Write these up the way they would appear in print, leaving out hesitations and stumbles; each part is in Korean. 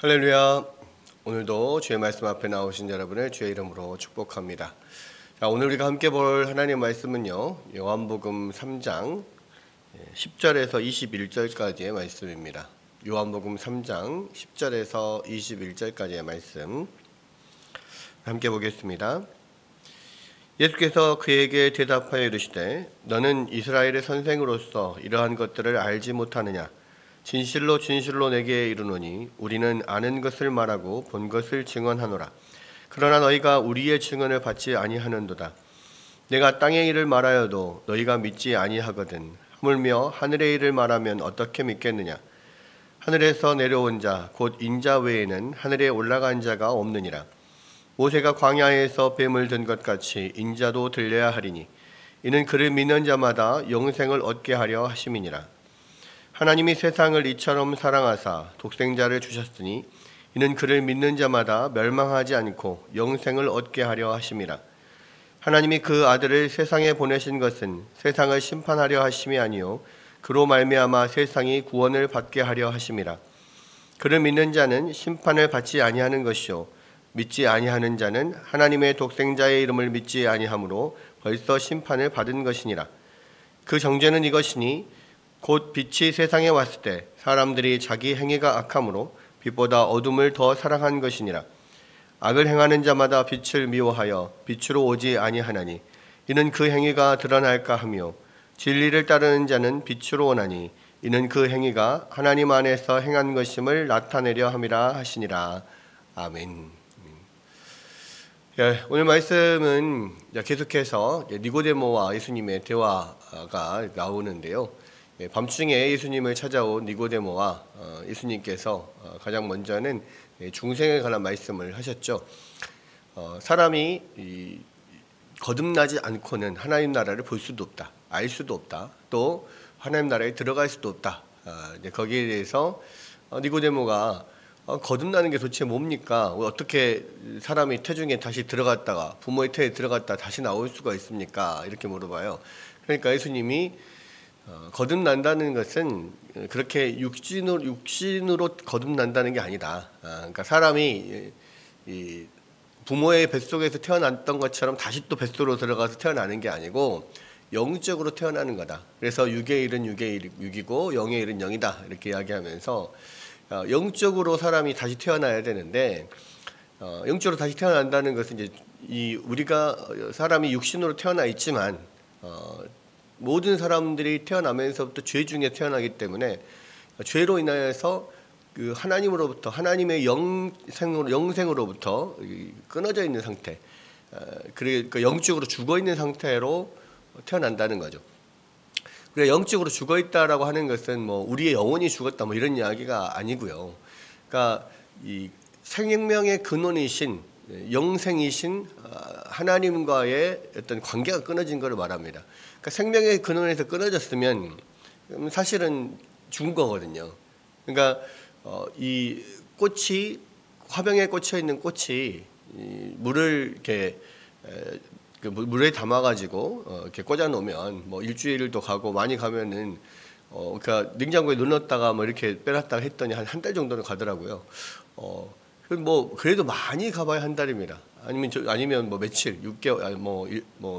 할렐루야. 오늘도 주의 말씀 앞에 나오신 여러분을 주의 이름으로 축복합니다. 자, 오늘 우리가 함께 볼 하나님의 말씀은요, 요한복음 3장 10절에서 21절까지의 말씀입니다. 요한복음 3장 10절에서 21절까지의 말씀 함께 보겠습니다. 예수께서 그에게 대답하여 이르시되 너는 이스라엘의 선생으로서 이러한 것들을 알지 못하느냐? 진실로 진실로 내게 이르노니 우리는 아는 것을 말하고 본 것을 증언하노라. 그러나 너희가 우리의 증언을 받지 아니하는도다. 내가 땅의 일을 말하여도 너희가 믿지 아니하거든. 하물며 하늘의 일을 말하면 어떻게 믿겠느냐? 하늘에서 내려온 자 곧 인자 외에는 하늘에 올라간 자가 없느니라. 모세가 광야에서 뱀을 든 것 같이 인자도 들려야 하리니 이는 그를 믿는 자마다 영생을 얻게 하려 하심이니라. 하나님이 세상을 이처럼 사랑하사 독생자를 주셨으니 이는 그를 믿는 자마다 멸망하지 않고 영생을 얻게 하려 하심이라. 하나님이 그 아들을 세상에 보내신 것은 세상을 심판하려 하심이 아니요 그로 말미암아 세상이 구원을 받게 하려 하심이라. 그를 믿는 자는 심판을 받지 아니하는 것이요 믿지 아니하는 자는 하나님의 독생자의 이름을 믿지 아니하므로 벌써 심판을 받은 것이니라. 그 정죄는 이것이니 곧 빛이 세상에 왔을 때 사람들이 자기 행위가 악함으로 빛보다 어둠을 더 사랑한 것이니라. 악을 행하는 자마다 빛을 미워하여 빛으로 오지 아니하나니 이는 그 행위가 드러날까 하며 진리를 따르는 자는 빛으로 오나니 이는 그 행위가 하나님 안에서 행한 것임을 나타내려 함이라 하시니라. 아멘. 오늘 말씀은 계속해서 니고데모와 예수님의 대화가 나오는데요. 밤중에 예수님을 찾아온 니고데모와 예수님께서 가장 먼저는 중생에 관한 말씀을 하셨죠. 사람이 거듭나지 않고는 하나님 나라를 볼 수도 없다, 알 수도 없다, 또 하나님 나라에 들어갈 수도 없다. 거기에 대해서 니고데모가 거듭나는 게 도대체 뭡니까? 어떻게 사람이 태중에 다시 들어갔다가 부모의 태에 들어갔다 다시 나올 수가 있습니까? 이렇게 물어봐요. 그러니까 예수님이 거듭난다는 것은 그렇게 육신으로 거듭난다는 게 아니다. 그러니까 사람이 이 부모의 뱃속에서 태어났던 것처럼 다시 또 뱃속으로 들어가서 태어나는 게 아니고 영적으로 태어나는 거다. 그래서 육의 일은 육이고 영의 일은 영이다. 이렇게 이야기하면서 영적으로 사람이 다시 태어나야 되는데 영적으로 다시 태어난다는 것은 이제 우리가 사람이 육신으로 태어나 있지만 모든 사람들이 태어나면서부터 죄 중에 태어나기 때문에 죄로 인하여서 그 하나님으로부터 하나님의 영생으로부터 끊어져 있는 상태, 그러니까 영적으로 죽어 있는 상태로 태어난다는 거죠. 우리가 영적으로 죽어 있다라고 하는 것은 뭐 우리의 영혼이 죽었다 뭐 이런 이야기가 아니고요. 그러니까 이 생명의 근원이신 영생이신 하나님과의 어떤 관계가 끊어진 것을 말합니다. 그러니까 생명의 근원에서 끊어졌으면 사실은 죽은 거거든요. 그러니까 이 꽃이 화병에 꽂혀 있는 꽃이 물을 이렇게 물에 담아가지고 이렇게 꽂아 놓으면 뭐 일주일도 가고 많이 가면은 그러니까 냉장고에 넣어놨다가 뭐 이렇게 빼놨다가 했더니 한 달 정도는 가더라고요. 뭐 그래도 많이 가봐야 한 달입니다. 아니면 뭐 며칠, 6개월, 뭐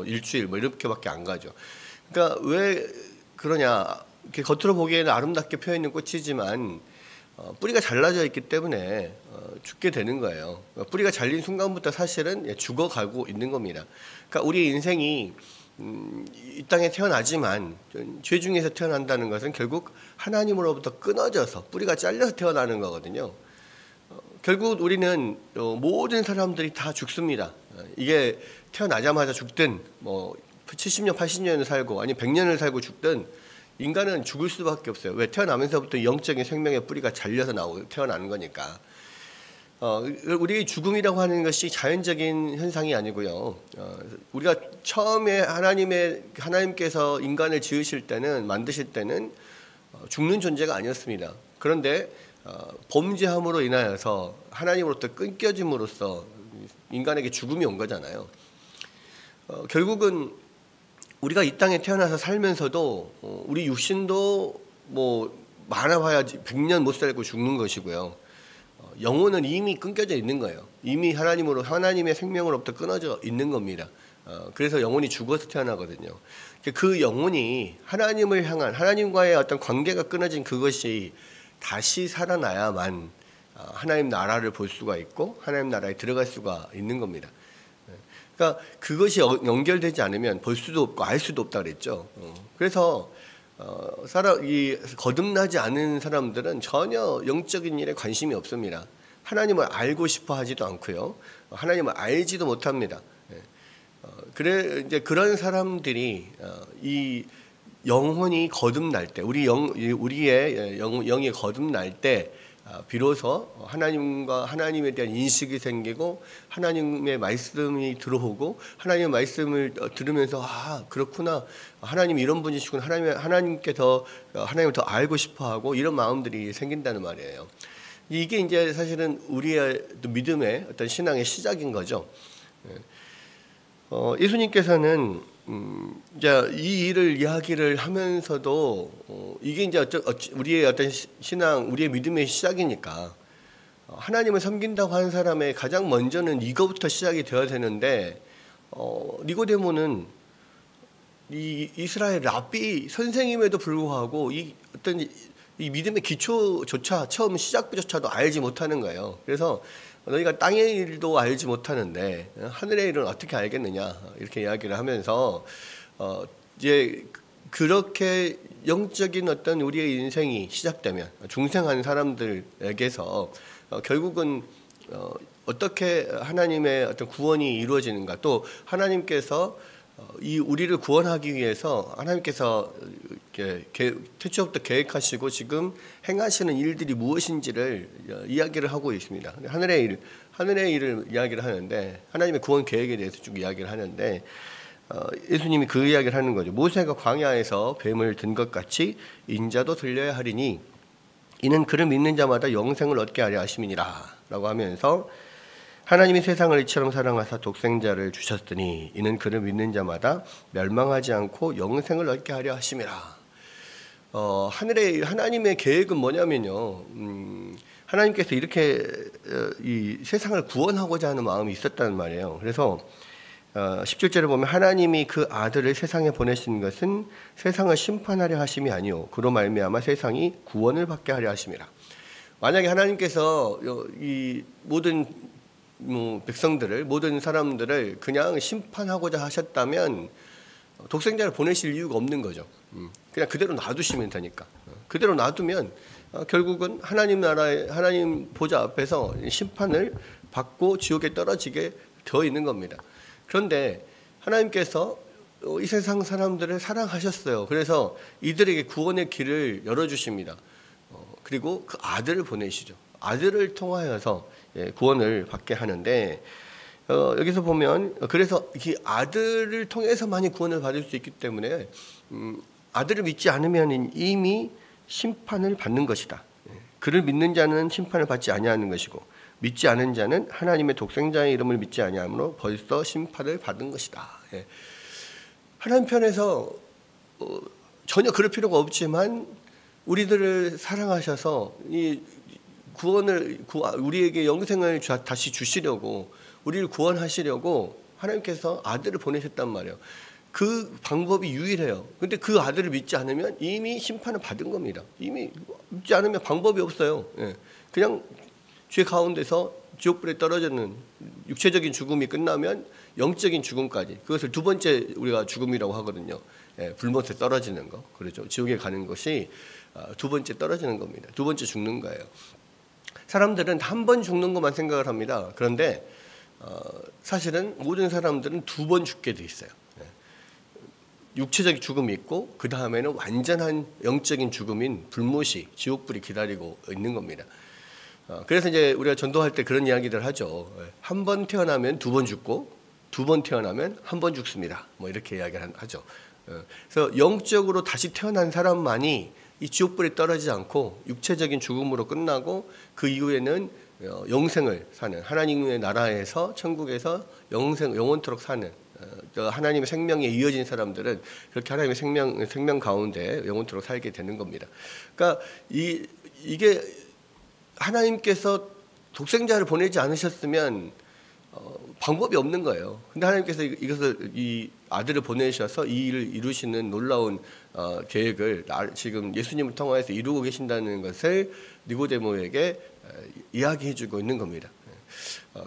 일주일 뭐 이렇게밖에 안 가죠. 그러니까 왜 그러냐? 이렇게 겉으로 보기에는 아름답게 펴 있는 꽃이지만 뿌리가 잘라져 있기 때문에 죽게 되는 거예요. 뿌리가 잘린 순간부터 사실은 죽어가고 있는 겁니다. 그러니까 우리 인생이 이 땅에 태어나지만 죄 중에서 태어난다는 것은 결국 하나님으로부터 끊어져서 뿌리가 잘려서 태어나는 거거든요. 결국 우리는 모든 사람들이 다 죽습니다. 이게 태어나자마자 죽든 뭐 70년, 80년을 살고 아니 100년을 살고 죽든 인간은 죽을 수밖에 없어요. 왜? 태어나면서부터 영적인 생명의 뿌리가 잘려서 태어나는 거니까. 우리 죽음이라고 하는 것이 자연적인 현상이 아니고요. 우리가 처음에 하나님께서 인간을 지으실 때는 만드실 때는 죽는 존재가 아니었습니다. 그런데 범죄함으로 인하여서 하나님으로부터 끊겨짐으로써 인간에게 죽음이 온 거잖아요. 결국은 우리가 이 땅에 태어나서 살면서도 우리 육신도 뭐 많아봐야 100년 못 살고 죽는 것이고요. 영혼은 이미 끊겨져 있는 거예요. 이미 하나님의 생명으로부터 끊어져 있는 겁니다. 그래서 영혼이 죽어서 태어나거든요. 그 영혼이 하나님을 향한 하나님과의 어떤 관계가 끊어진 그것이 다시 살아나야만 하나님 나라를 볼 수가 있고 하나님 나라에 들어갈 수가 있는 겁니다. 그러니까 그것이 연결되지 않으면 볼 수도 없고 알 수도 없다 그랬죠. 그래서 이 거듭나지 않은 사람들은 전혀 영적인 일에 관심이 없습니다. 하나님을 알고 싶어 하지도 않고요. 하나님을 알지도 못합니다. 그래 이제 그런 사람들이 이 영혼이 거듭날 때, 우리의 영이 거듭날 때 비로소 하나님에 대한 인식이 생기고 하나님의 말씀이 들어오고 하나님의 말씀을 들으면서 그렇구나, 하나님 이런 분이시구나, 하나님을 더 알고 싶어하고 이런 마음들이 생긴다는 말이에요. 이게 이제 사실은 우리의 믿음의 어떤 신앙의 시작인 거죠. 예수님께서는 이제 이 일을 이야기를 하면서도 이게 이제 우리의 어떤 신앙, 우리의 믿음의 시작이니까 하나님을 섬긴다고 하는 사람의 가장 먼저는 이거부터 시작이 되어야 되는데 니고데모는 이 이스라엘 랍비 선생님에도 불구하고 이 믿음의 기초조차 처음 시작부조차도 알지 못하는 거예요. 그래서 너희가 땅의 일도 알지 못하는데 하늘의 일은 어떻게 알겠느냐 이렇게 이야기를 하면서 이제 그렇게 영적인 어떤 우리의 인생이 시작되면 중생한 사람들에게서 결국은 어떻게 하나님의 어떤 구원이 이루어지는가, 또 하나님께서 이 우리를 구원하기 위해서 하나님께서 태초부터 계획하시고 지금 행하시는 일들이 무엇인지를 이야기를 하고 있습니다. 하늘의 일을 이야기를 하는데, 하나님의 구원 계획에 대해서 쭉 이야기를 하는데 예수님이 그 이야기를 하는 거죠. 모세가 광야에서 뱀을 든 것 같이 인자도 들려야 하리니 이는 그를 믿는 자마다 영생을 얻게 하려 하심이니라 라고 하면서, 하나님이 세상을 이처럼 사랑하사 독생자를 주셨으니 이는 그를 믿는 자마다 멸망하지 않고 영생을 얻게 하려 하심이라. 하나님의 계획은 뭐냐면요, 하나님께서 이렇게 이 세상을 구원하고자 하는 마음이 있었다는 말이에요. 그래서 17절에 보면 하나님이 그 아들을 세상에 보내신 것은 세상을 심판하려 하심이 아니요 그로 말미암아 세상이 구원을 받게 하려 하심이라. 만약에 하나님께서 이 모든 백성들을, 모든 사람들을 그냥 심판하고자 하셨다면 독생자를 보내실 이유가 없는 거죠. 그냥 그대로 놔두시면 되니까. 그대로 놔두면 결국은 하나님 보좌 앞에서 심판을 받고 지옥에 떨어지게 되어 있는 겁니다. 그런데 하나님께서 이 세상 사람들을 사랑하셨어요. 그래서 이들에게 구원의 길을 열어주십니다. 그리고 그 아들을 보내시죠. 아들을 통하여서 구원을 받게 하는데, 여기서 보면 그래서 이 아들을 통해서만이 구원을 받을 수 있기 때문에 아들을 믿지 않으면 이미 심판을 받는 것이다. 그를 믿는 자는 심판을 받지 아니하는 것이고 믿지 않은 자는 하나님의 독생자의 이름을 믿지 아니하므로 벌써 심판을 받은 것이다. 하나님 편에서 전혀 그럴 필요가 없지만 우리들을 사랑하셔서 이 우리에게 영생을 다시 주시려고, 우리를 구원하시려고 하나님께서 아들을 보내셨단 말이에요. 그 방법이 유일해요. 근데 그 아들을 믿지 않으면 이미 심판을 받은 겁니다. 이미 믿지 않으면 방법이 없어요. 그냥 죄 가운데서 지옥불에 떨어지는 육체적인 죽음이 끝나면 영적인 죽음까지, 그것을 두 번째 우리가 죽음이라고 하거든요. 불못에 떨어지는 거, 그렇죠. 지옥에 가는 것이 두 번째 떨어지는 겁니다. 두 번째 죽는 거예요. 사람들은 한 번 죽는 것만 생각을 합니다. 그런데 사실은 모든 사람들은 두 번 죽게 돼 있어요. 육체적 죽음이 있고 그 다음에는 완전한 영적인 죽음인 불못이, 지옥불이 기다리고 있는 겁니다. 그래서 이제 우리가 전도할 때 그런 이야기들 하죠. 한 번 태어나면 두 번 죽고 두 번 태어나면 한 번 죽습니다. 뭐 이렇게 이야기를 하죠. 그래서 영적으로 다시 태어난 사람만이 이 지옥불에 떨어지지 않고 육체적인 죽음으로 끝나고 그 이후에는 영생을 사는, 하나님의 나라에서, 천국에서 영원토록 사는, 하나님의 생명에 이어진 사람들은 그렇게 하나님의 생명 가운데 영원토록 살게 되는 겁니다. 그러니까 이게 하나님께서 독생자를 보내지 않으셨으면 방법이 없는 거예요. 근데 하나님께서 이 아들을 보내셔서 이 일을 이루시는 놀라운 계획을 지금 예수님을 통해서 이루고 계신다는 것을 니고데모에게 이야기해주고 있는 겁니다.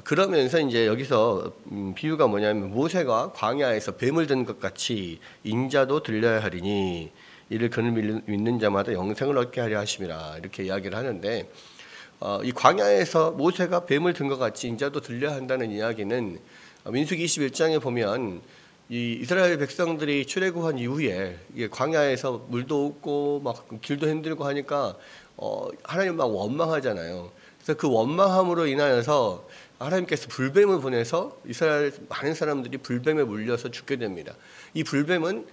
그러면서 이제 여기서 비유가 뭐냐면 모세가 광야에서 뱀을 든 것 같이 인자도 들려야 하리니 이를 그를 믿는 자마다 영생을 얻게 하려 하심이라 이렇게 이야기를 하는데 이 광야에서 모세가 뱀을 든 것 같이 인자도 들려야 한다는 이야기는 민수기 21장에 보면 이 이스라엘 백성들이 출애굽한 이후에 광야에서 물도 없고 막 길도 힘들고 하니까 하나님 막 원망하잖아요. 그래서 그 원망함으로 인하여서 하나님께서 불뱀을 보내서 이스라엘 많은 사람들이 불뱀에 물려서 죽게 됩니다. 이 불뱀은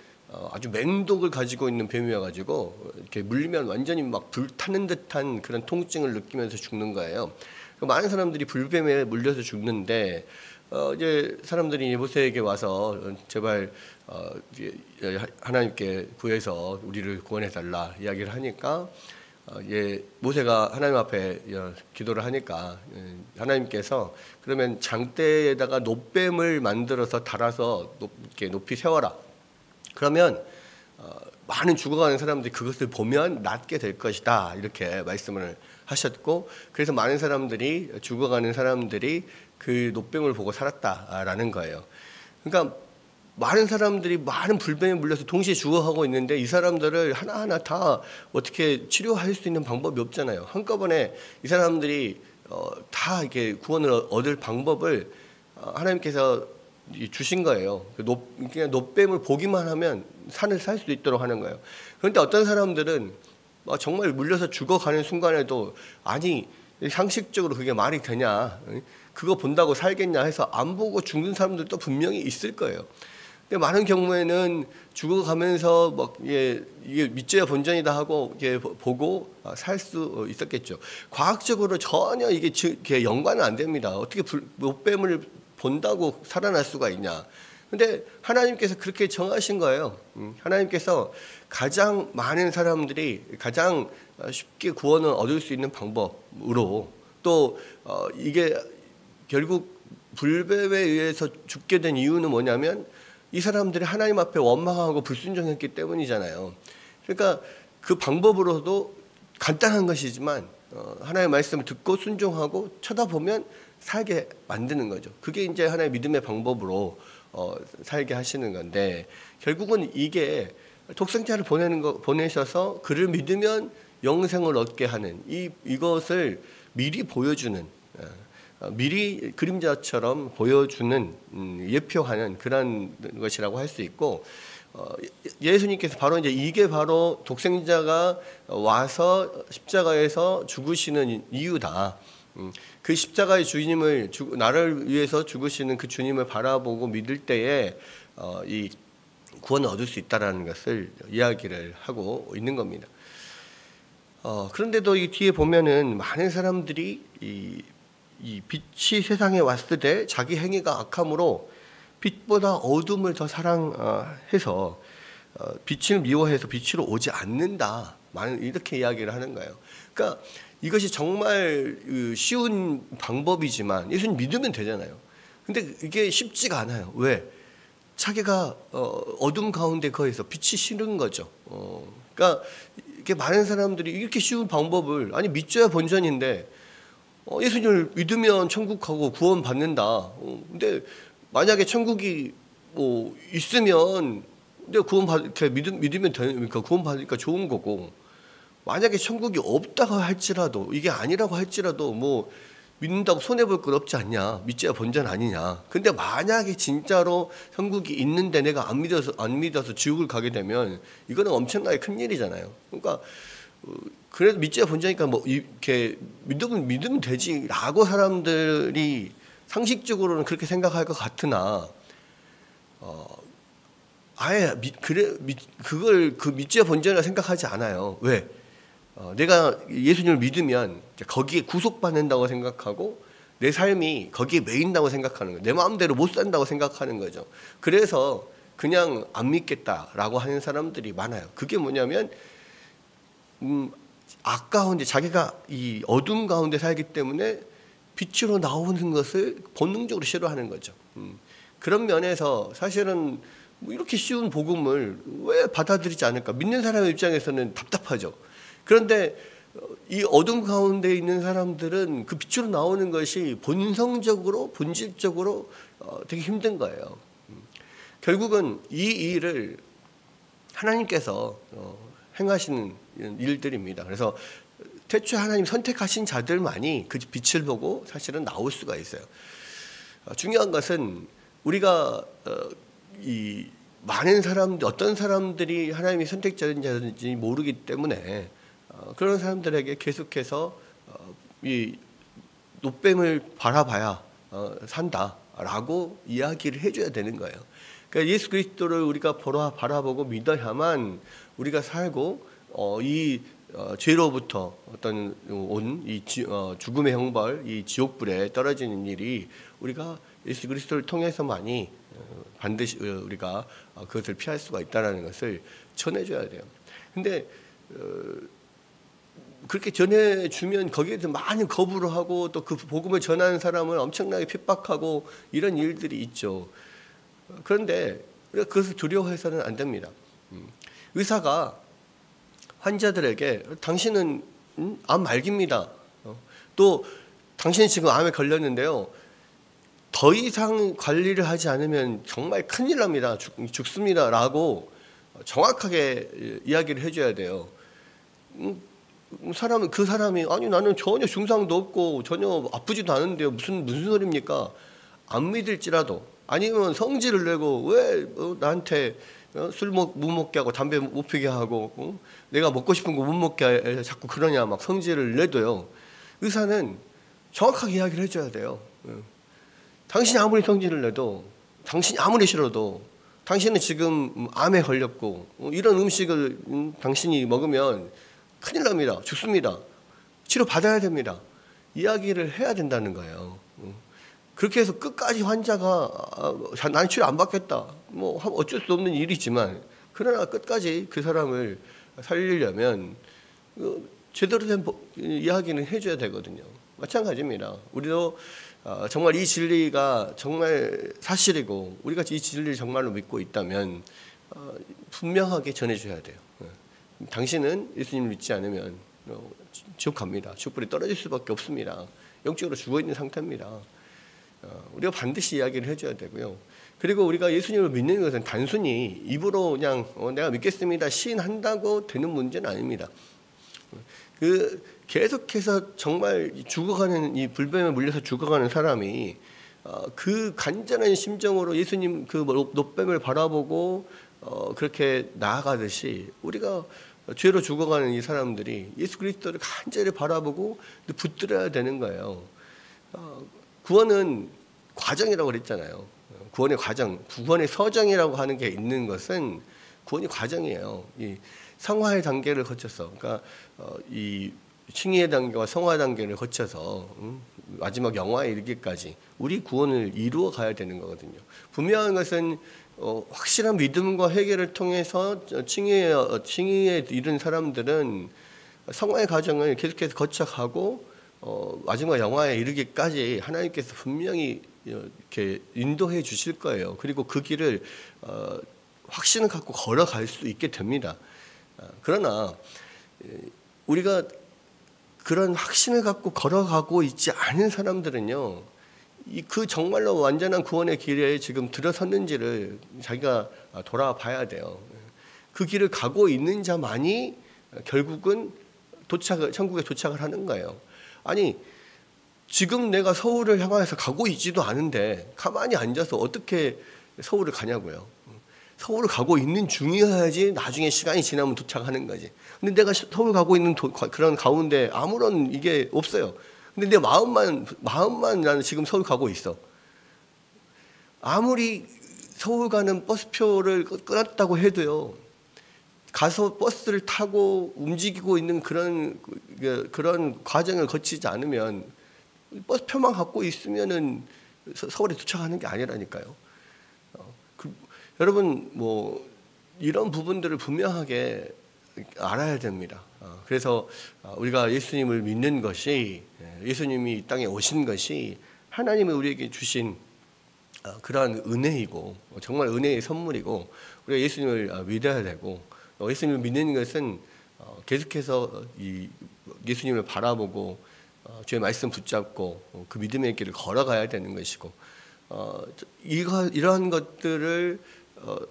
아주 맹독을 가지고 있는 뱀이어가지고 이렇게 물리면 완전히 막 불타는 듯한 그런 통증을 느끼면서 죽는 거예요. 많은 사람들이 불뱀에 물려서 죽는데 이제 사람들이 모세에게 와서 제발 하나님께 구해서 우리를 구원해 달라 이야기를 하니까 모세가 하나님 앞에 기도를 하니까 하나님께서 그러면 장대에다가 놋뱀을 만들어서 달아서 이렇게 높이 세워라. 그러면 많은 죽어가는 사람들이 그것을 보면 낫게 될 것이다 이렇게 말씀을 하셨고 그래서 많은 사람들이 죽어가는 사람들이 그 놋뱀을 보고 살았다라는 거예요. 그러니까 많은 사람들이 많은 불뱀에 물려서 동시에 죽어가고 있는데 이 사람들을 하나하나 다 어떻게 치료할 수 있는 방법이 없잖아요. 한꺼번에 이 사람들이 다 이렇게 구원을 얻을 방법을 하나님께서 주신 거예요. 그냥 놋뱀을 보기만 하면 산을 살 수 있도록 하는 거예요. 그런데 어떤 사람들은 정말 물려서 죽어가는 순간에도 아니 상식적으로 그게 말이 되냐, 그거 본다고 살겠냐 해서 안 보고 죽는 사람들도 분명히 있을 거예요. 근데 많은 경우에는 죽어가면서 막 이게 믿져야 본전이다 하고 이게 보고 살 수 있었겠죠. 과학적으로 전혀 이게 연관은 안 됩니다. 어떻게 놋뱀을 본다고 살아날 수가 있냐. 근데 하나님께서 그렇게 정하신 거예요. 하나님께서 가장 많은 사람들이 가장 쉽게 구원을 얻을 수 있는 방법으로 또 이게 결국 불뱀에 의해서 죽게 된 이유는 뭐냐면 이 사람들이 하나님 앞에 원망하고 불순종했기 때문이잖아요. 그러니까 그 방법으로도 간단한 것이지만 하나님의 말씀을 듣고 순종하고 쳐다보면 살게 만드는 거죠. 그게 이제 하나의 믿음의 방법으로 살게 하시는 건데 결국은 이게 독생자를 보내셔서 그를 믿으면 영생을 얻게 하는 이것을 미리 보여주는 미리 그림자처럼 보여주는 예표하는 그런 것이라고 할 수 있고 예수님께서 바로 이게 바로 독생자가 와서 십자가에서 죽으시는 이유다. 그 십자가의 주님을 나를 위해서 죽으시는 그 주님을 바라보고 믿을 때에 이 구원을 얻을 수 있다라는 것을 이야기를 하고 있는 겁니다. 그런데도 이 뒤에 보면은 많은 사람들이 이 빛이 세상에 왔을 때 자기 행위가 악함으로 빛보다 어둠을 더 사랑해서 빛을 미워해서 빛으로 오지 않는다. 이렇게 이야기를 하는 거예요. 그러니까 이것이 정말 쉬운 방법이지만 예수님 믿으면 되잖아요. 근데 이게 쉽지가 않아요. 왜? 자기가 어둠 가운데 거해서 빛이 싫은 거죠. 그러니까 이게 많은 사람들이 이렇게 쉬운 방법을 믿져야 본전인데 예수님을 믿으면 천국 가고 구원 받는다. 근데 만약에 천국이 있으면 근데 믿으면 되니까 구원 받으니까 좋은 거고 만약에 천국이 없다고 할지라도 이게 아니라고 할지라도 믿는다고 손해볼 것 없지 않냐. 믿져야 본전 아니냐. 근데 만약에 진짜로 천국이 있는데 내가 안 믿어서 지옥을 가게 되면 이거는 엄청나게 큰 일이잖아요. 그러니까 그래도 믿져야 본전이니까 이렇게 믿으면 되지라고 사람들이 상식적으로는 그렇게 생각할 것 같으나 아예 그걸 믿져야 본전이라 생각하지 않아요. 왜? 내가 예수님을 믿으면 거기에 구속받는다고 생각하고 내 삶이 거기에 매인다고 생각하는 거예요. 내 마음대로 못 산다고 생각하는 거죠. 그래서 그냥 안 믿겠다라고 하는 사람들이 많아요. 그게 뭐냐면 아까운데 자기가 이 어둠 가운데 살기 때문에 빛으로 나오는 것을 본능적으로 싫어하는 거죠. 그런 면에서 사실은 뭐 이렇게 쉬운 복음을 왜 받아들이지 않을까? 믿는 사람의 입장에서는 답답하죠. 그런데 이 어둠 가운데 있는 사람들은 그 빛으로 나오는 것이 본성적으로 본질적으로 되게 힘든 거예요. 결국은 이 일을 하나님께서 행하시는 일들입니다. 그래서 태초에 하나님 선택하신 자들만이 그 빛을 보고 사실은 나올 수가 있어요. 중요한 것은 우리가 이 많은 사람들, 어떤 사람들이 하나님이 선택자인지 모르기 때문에 그런 사람들에게 계속해서 이 노뱀을 바라봐야 산다라고 이야기를 해줘야 되는 거예요. 그러니까 예수 그리스도를 우리가 바라보고 믿어야만 우리가 살고 이 죄로부터 어떤 온 이 죽음의 형벌, 이 지옥불에 떨어지는 일이 우리가 예수 그리스도를 통해서만이 반드시 우리가 그것을 피할 수가 있다는 것을 전해줘야 돼요. 근데 그렇게 전해주면 거기에 대해서 많은 거부를 하고 또 그 복음을 전하는 사람을 엄청나게 핍박하고 이런 일들이 있죠. 그런데 그것을 두려워해서는 안 됩니다. 의사가 환자들에게 당신은 암 말기입니다. 또 당신이 지금 암에 걸렸는데요. 더 이상 관리를 하지 않으면 정말 큰일 납니다. 죽습니다. 라고 정확하게 이야기를 해줘야 돼요. 그 사람이 아니 나는 전혀 증상도 없고 전혀 아프지도 않은데요. 무슨 소리입니까? 안 믿을지라도 아니면 성질을 내고 왜 나한테 술 못 먹게 하고 담배 못 피게 하고 내가 먹고 싶은 거 못 먹게 해 자꾸 그러냐 막 성질을 내도요. 의사는 정확하게 이야기를 해줘야 돼요. 당신이 아무리 성질을 내도 당신이 아무리 싫어도 당신은 지금 암에 걸렸고 이런 음식을 당신이 먹으면 큰일 납니다. 죽습니다. 치료받아야 됩니다. 이야기를 해야 된다는 거예요. 그렇게 해서 끝까지 환자가 나는 치료 안 받겠다. 뭐 어쩔 수 없는 일이지만 그러나 끝까지 그 사람을 살리려면 제대로 된 이야기는 해줘야 되거든요. 마찬가지입니다. 우리도 정말 이 진리가 정말 사실이고 우리가 이 진리를 정말로 믿고 있다면 분명하게 전해줘야 돼요. 당신은 예수님을 믿지 않으면 지옥 갑니다. 지옥불에 떨어질 수밖에 없습니다. 영적으로 죽어 있는 상태입니다. 우리가 반드시 이야기를 해줘야 되고요. 그리고 우리가 예수님을 믿는 것은 단순히 입으로 그냥 내가 믿겠습니다 시인한다고 되는 문제는 아닙니다. 계속해서 정말 죽어가는 이 불뱀에 물려서 죽어가는 사람이 그 간절한 심정으로 예수님 그 노뱀을 바라보고 그렇게 나아가듯이 우리가 죄로 죽어가는 이 사람들이 예수 그리스도를 간절히 바라보고 붙들어야 되는 거예요. 구원은 과정이라고 그랬잖아요. 구원의 과정, 구원의 서정이라고 하는 게 있는 것은 구원이 과정이에요. 이 성화의 단계를 거쳐서, 그러니까 이 칭의의 단계와 성화 단계를 거쳐서 마지막 영화에 이르기까지 우리 구원을 이루어 가야 되는 거거든요. 분명한 것은 확실한 믿음과 회개를 통해서 칭의에 이른 사람들은 성화의 과정을 계속해서 거쳐가고 마지막 영화에 이르기까지 하나님께서 분명히 이렇게 인도해 주실 거예요. 그리고 그 길을 확신을 갖고 걸어갈 수 있게 됩니다. 그러나 우리가 그런 확신을 갖고 걸어가고 있지 않은 사람들은요, 그 정말로 완전한 구원의 길에 지금 들어섰는지를 자기가 돌아봐야 돼요. 그 길을 가고 있는 자만이 결국은 천국에 도착을 하는 거예요. 아니, 지금 내가 서울을 향해서 가고 있지도 않은데 가만히 앉아서 어떻게 서울을 가냐고요. 서울을 가고 있는 중이어야지 나중에 시간이 지나면 도착하는 거지. 근데 내가 서울 가고 있는 그런 가운데 아무런 이게 없어요. 근데 내 마음만 나는 지금 서울 가고 있어. 아무리 서울 가는 버스표를 끊었다고 해도요. 가서 버스를 타고 움직이고 있는 그런 과정을 거치지 않으면 버스표만 갖고 있으면은 서울에 도착하는 게 아니라니까요. 여러분 뭐 이런 부분들을 분명하게 알아야 됩니다. 그래서 우리가 예수님을 믿는 것이, 예수님이 이 땅에 오신 것이 하나님이 우리에게 주신 그러한 은혜이고, 정말 은혜의 선물이고, 우리가 예수님을 믿어야 되고, 예수님을 믿는 것은 계속해서 이 예수님을 바라보고 주의 말씀 붙잡고 그 믿음의 길을 걸어가야 되는 것이고, 이러한 것들을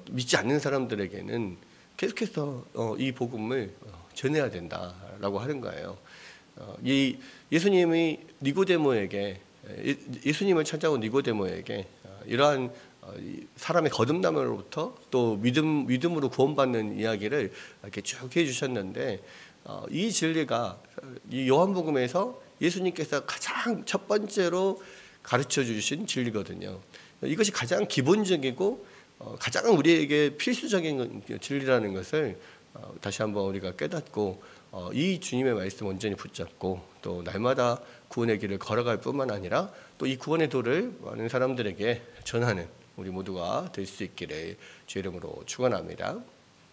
믿지 않는 사람들에게는 계속해서 이 복음을 전해야 된다라고 하는 거예요. 이 예수님이 니고데모에게, 예수님을 찾아온 니고데모에게 이러한 사람의 거듭남으로부터 또 믿음으로 구원받는 이야기를 이렇게 쭉 해주셨는데, 이 진리가 이 요한복음에서 예수님께서 가장 첫 번째로 가르쳐 주신 진리거든요. 이것이 가장 기본적이고 가장 우리에게 필수적인 진리라는 것을 다시 한번 우리가 깨닫고 이 주님의 말씀 온전히 붙잡고 또 날마다 구원의 길을 걸어갈 뿐만 아니라 또 이 구원의 도를 많은 사람들에게 전하는 우리 모두가 될 수 있기를 주의 이름으로 축원합니다.